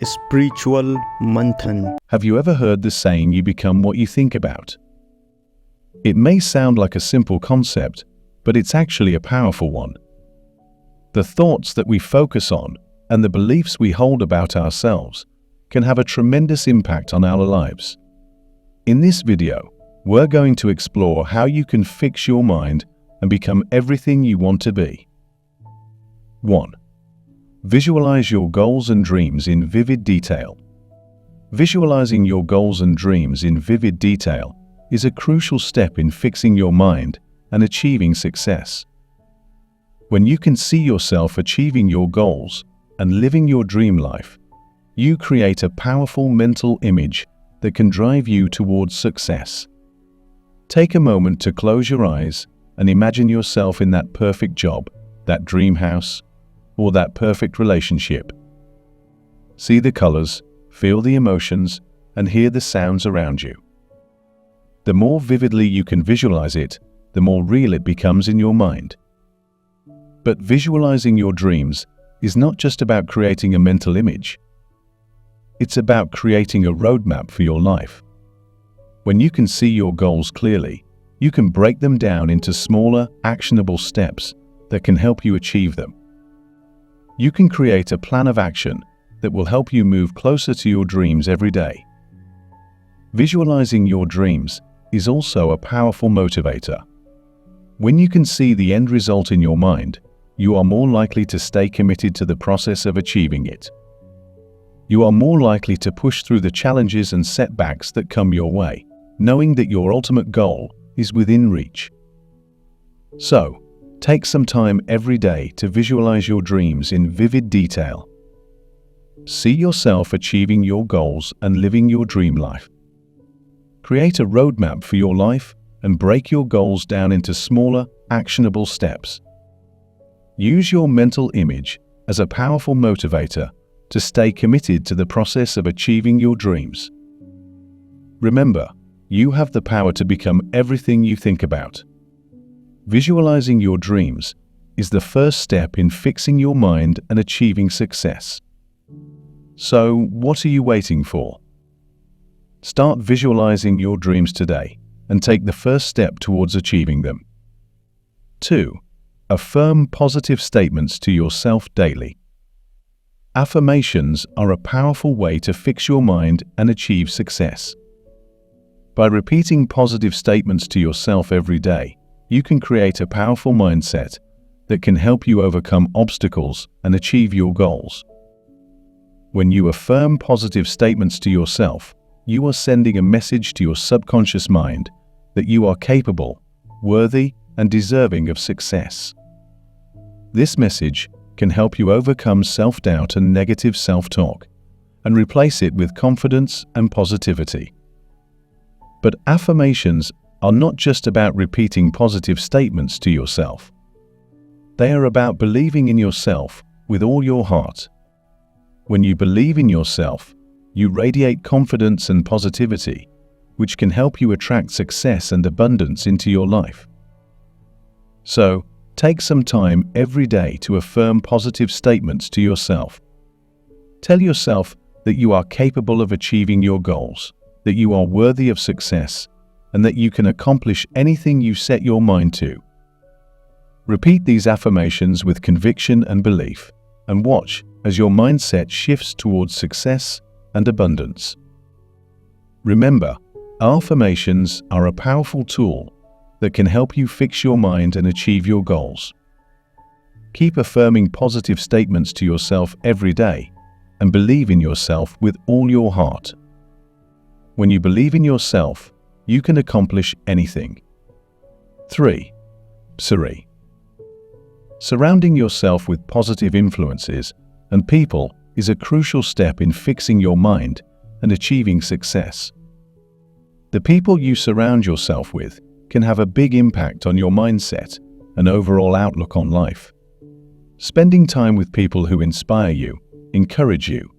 Spiritual Manthan. Have you ever heard the saying, you become what you think about? It may sound like a simple concept, but it's actually a powerful one. The thoughts that we focus on and the beliefs we hold about ourselves can have a tremendous impact on our lives. In this video, we're going to explore how you can fix your mind and become everything you want to be. 1. Visualize your goals and dreams in vivid detail. Visualizing your goals and dreams in vivid detail is a crucial step in fixing your mind and achieving success. When you can see yourself achieving your goals and living your dream life, you create a powerful mental image that can drive you towards success. Take a moment to close your eyes and imagine yourself in that perfect job, that dream house, or that perfect relationship. See the colors, feel the emotions, and hear the sounds around you. The more vividly you can visualize it, the more real it becomes in your mind. But visualizing your dreams is not just about creating a mental image. It's about creating a roadmap for your life. When you can see your goals clearly, you can break them down into smaller, actionable steps that can help you achieve them. You can create a plan of action that will help you move closer to your dreams every day. Visualizing your dreams is also a powerful motivator. When you can see the end result in your mind, you are more likely to stay committed to the process of achieving it. You are more likely to push through the challenges and setbacks that come your way, knowing that your ultimate goal is within reach. So, take some time every day to visualize your dreams in vivid detail. See yourself achieving your goals and living your dream life. Create a roadmap for your life and break your goals down into smaller, actionable steps. Use your mental image as a powerful motivator to stay committed to the process of achieving your dreams. Remember, you have the power to become everything you think about. Visualizing your dreams is the first step in fixing your mind and achieving success. So, what are you waiting for? Start visualizing your dreams today and take the first step towards achieving them. 2. Affirm positive statements to yourself daily. Affirmations are a powerful way to fix your mind and achieve success. By repeating positive statements to yourself every day, you can create a powerful mindset that can help you overcome obstacles and achieve your goals. When you affirm positive statements to yourself, you are sending a message to your subconscious mind that you are capable, worthy, and deserving of success. This message can help you overcome self-doubt and negative self-talk and replace it with confidence and positivity. But affirmations are not just about repeating positive statements to yourself. They are about believing in yourself with all your heart. When you believe in yourself, you radiate confidence and positivity, which can help you attract success and abundance into your life. So, take some time every day to affirm positive statements to yourself. Tell yourself that you are capable of achieving your goals, that you are worthy of success, and that you can accomplish anything you set your mind to. Repeat these affirmations with conviction and belief, and watch as your mindset shifts towards success and abundance. Remember, affirmations are a powerful tool that can help you fix your mind and achieve your goals. Keep affirming positive statements to yourself every day and believe in yourself with all your heart. When you believe in yourself, you can accomplish anything. 3. Surrounding yourself with positive influences and people is a crucial step in fixing your mind and achieving success. The people you surround yourself with can have a big impact on your mindset and overall outlook on life. Spending time with people who inspire you, encourage you,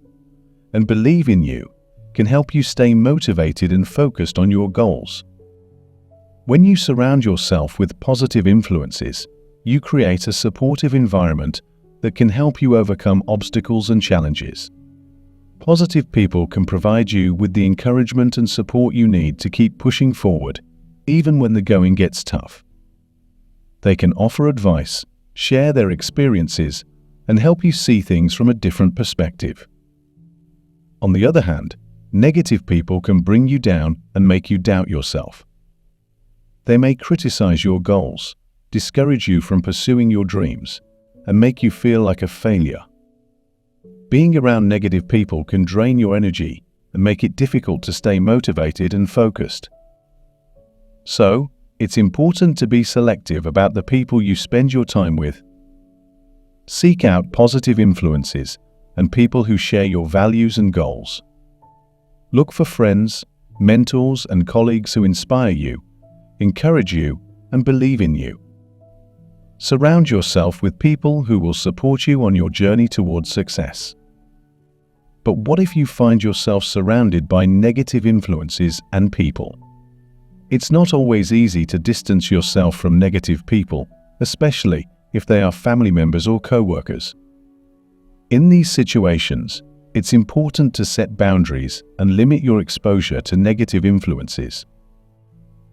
and believe in you can help you stay motivated and focused on your goals. When you surround yourself with positive influences, you create a supportive environment that can help you overcome obstacles and challenges. Positive people can provide you with the encouragement and support you need to keep pushing forward, even when the going gets tough. They can offer advice, share their experiences, and help you see things from a different perspective. On the other hand, negative people can bring you down and make you doubt yourself. They may criticize your goals, discourage you from pursuing your dreams, and make you feel like a failure. Being around negative people can drain your energy and make it difficult to stay motivated and focused. So, it's important to be selective about the people you spend your time with. Seek out positive influences and people who share your values and goals. Look for friends, mentors, and colleagues who inspire you, encourage you, and believe in you. Surround yourself with people who will support you on your journey towards success. But what if you find yourself surrounded by negative influences and people? It's not always easy to distance yourself from negative people, especially if they are family members or co-workers. In these situations, it's important to set boundaries and limit your exposure to negative influences.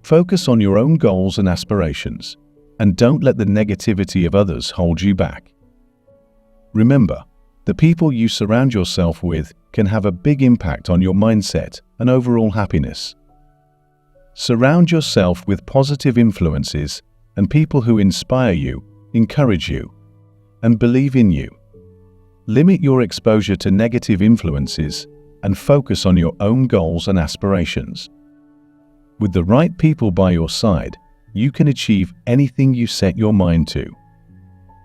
Focus on your own goals and aspirations, and don't let the negativity of others hold you back. Remember, the people you surround yourself with can have a big impact on your mindset and overall happiness. Surround yourself with positive influences and people who inspire you, encourage you, and believe in you. Limit your exposure to negative influences and focus on your own goals and aspirations. With the right people by your side, you can achieve anything you set your mind to.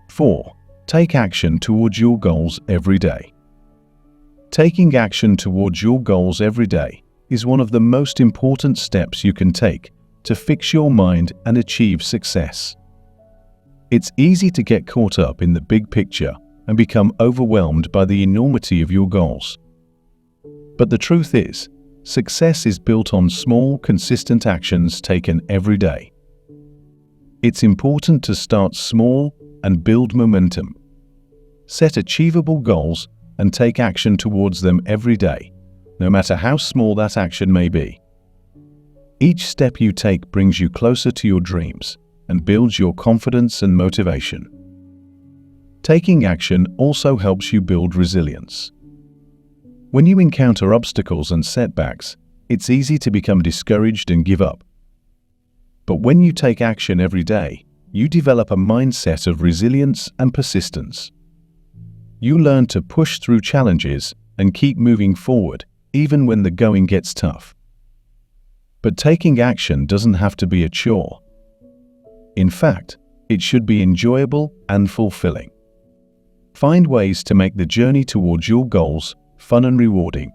4. Take action towards your goals every day. Taking action towards your goals every day is one of the most important steps you can take to fix your mind and achieve success. It's easy to get caught up in the big picture and become overwhelmed by the enormity of your goals. But the truth is, success is built on small, consistent actions taken every day. It's important to start small and build momentum. Set achievable goals and take action towards them every day, no matter how small that action may be. Each step you take brings you closer to your dreams and builds your confidence and motivation. Taking action also helps you build resilience. When you encounter obstacles and setbacks, it's easy to become discouraged and give up. But when you take action every day, you develop a mindset of resilience and persistence. You learn to push through challenges and keep moving forward, even when the going gets tough. But taking action doesn't have to be a chore. In fact, it should be enjoyable and fulfilling. Find ways to make the journey towards your goals fun and rewarding.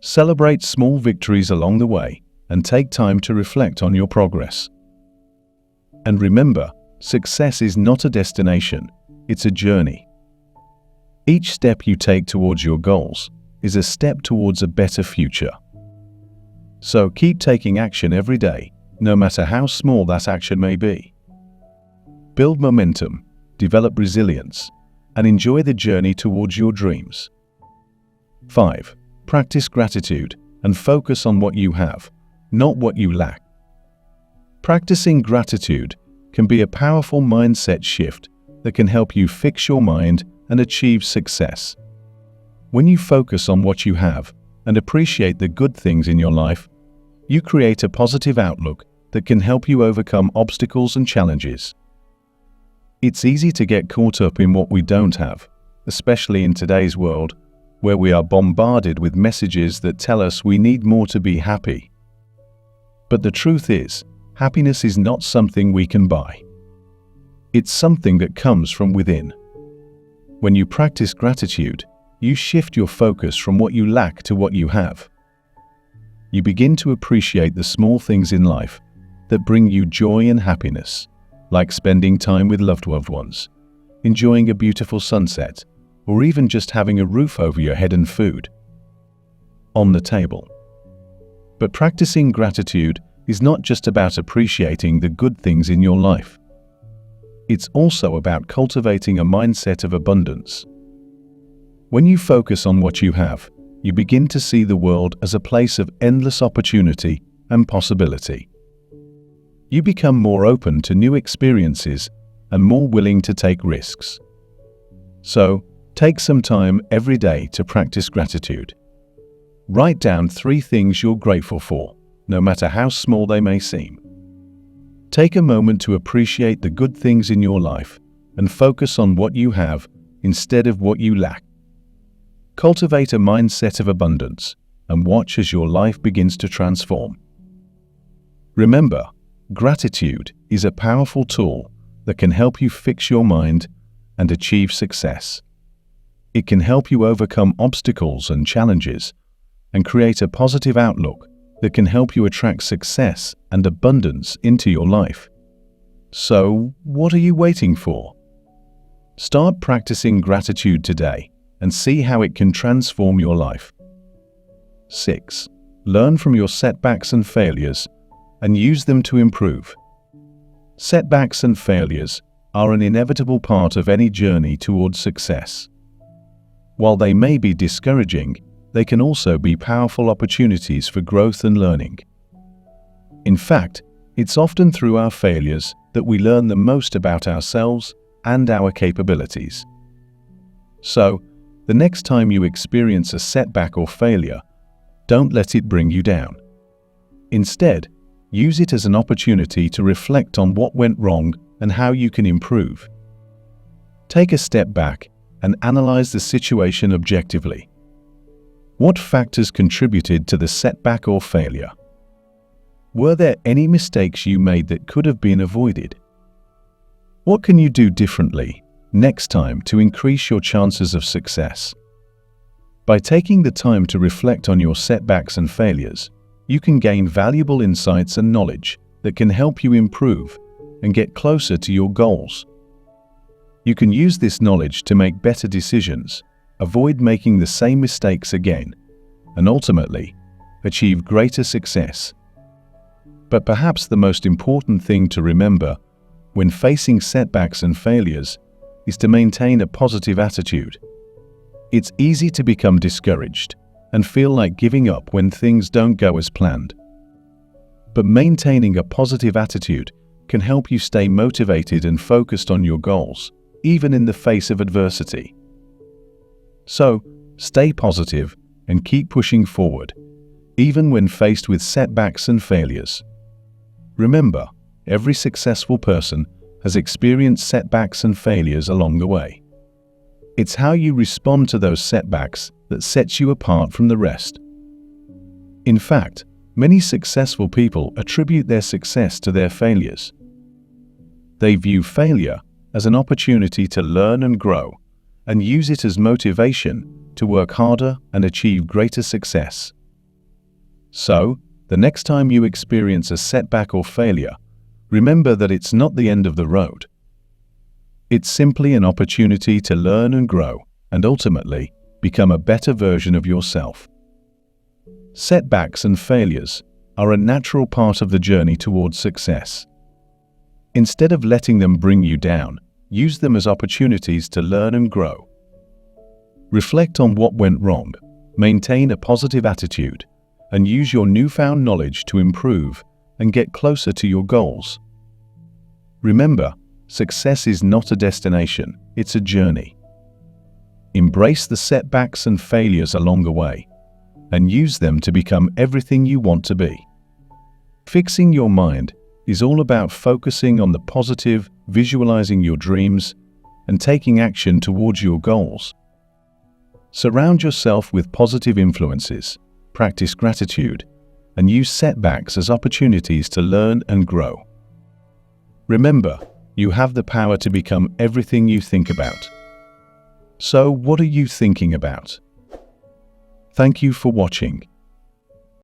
Celebrate small victories along the way and take time to reflect on your progress. And remember, success is not a destination, it's a journey. Each step you take towards your goals is a step towards a better future. So keep taking action every day, no matter how small that action may be. Build momentum, develop resilience, and enjoy the journey towards your dreams. 5. Practice gratitude and focus on what you have, not what you lack. Practicing gratitude can be a powerful mindset shift that can help you fix your mind and achieve success. When you focus on what you have and appreciate the good things in your life, you create a positive outlook that can help you overcome obstacles and challenges. It's easy to get caught up in what we don't have, especially in today's world, where we are bombarded with messages that tell us we need more to be happy. But the truth is, happiness is not something we can buy. It's something that comes from within. When you practice gratitude, you shift your focus from what you lack to what you have. You begin to appreciate the small things in life that bring you joy and happiness, like spending time with loved ones, enjoying a beautiful sunset, or even just having a roof over your head and food on the table. But practicing gratitude is not just about appreciating the good things in your life. It's also about cultivating a mindset of abundance. When you focus on what you have, you begin to see the world as a place of endless opportunity and possibility. You become more open to new experiences and more willing to take risks. So, take some time every day to practice gratitude. Write down 3 things you're grateful for, no matter how small they may seem. Take a moment to appreciate the good things in your life and focus on what you have instead of what you lack. Cultivate a mindset of abundance and watch as your life begins to transform. Remember, gratitude is a powerful tool that can help you fix your mind and achieve success. It can help you overcome obstacles and challenges and create a positive outlook that can help you attract success and abundance into your life. So, what are you waiting for? Start practicing gratitude today and see how it can transform your life. 6. Learn from your setbacks and failures and use them to improve. Setbacks and failures are an inevitable part of any journey towards success. While they may be discouraging, they can also be powerful opportunities for growth and learning. In fact, it's often through our failures that we learn the most about ourselves and our capabilities. So, the next time you experience a setback or failure, don't let it bring you down. Instead, use it as an opportunity to reflect on what went wrong and how you can improve. Take a step back and analyze the situation objectively. What factors contributed to the setback or failure? Were there any mistakes you made that could have been avoided? What can you do differently next time to increase your chances of success? By taking the time to reflect on your setbacks and failures, you can gain valuable insights and knowledge that can help you improve and get closer to your goals. You can use this knowledge to make better decisions, avoid making the same mistakes again, and ultimately, achieve greater success. But perhaps the most important thing to remember when facing setbacks and failures is to maintain a positive attitude. It's easy to become discouraged and feel like giving up when things don't go as planned. But maintaining a positive attitude can help you stay motivated and focused on your goals, even in the face of adversity. So, stay positive and keep pushing forward, even when faced with setbacks and failures. Remember, every successful person has experienced setbacks and failures along the way. It's how you respond to those setbacks that sets you apart from the rest. In fact, many successful people attribute their success to their failures. They view failure as an opportunity to learn and grow, and use it as motivation to work harder and achieve greater success. So, the next time you experience a setback or failure, remember that it's not the end of the road. It's simply an opportunity to learn and grow, and ultimately, become a better version of yourself. Setbacks and failures are a natural part of the journey towards success. Instead of letting them bring you down, use them as opportunities to learn and grow. Reflect on what went wrong, maintain a positive attitude, and use your newfound knowledge to improve and get closer to your goals. Remember, success is not a destination, it's a journey. Embrace the setbacks and failures along the way, and use them to become everything you want to be. Fixing your mind is all about focusing on the positive, visualizing your dreams, and taking action towards your goals. Surround yourself with positive influences, practice gratitude, and use setbacks as opportunities to learn and grow. Remember, you have the power to become everything you think about. So, what are you thinking about? Thank you for watching.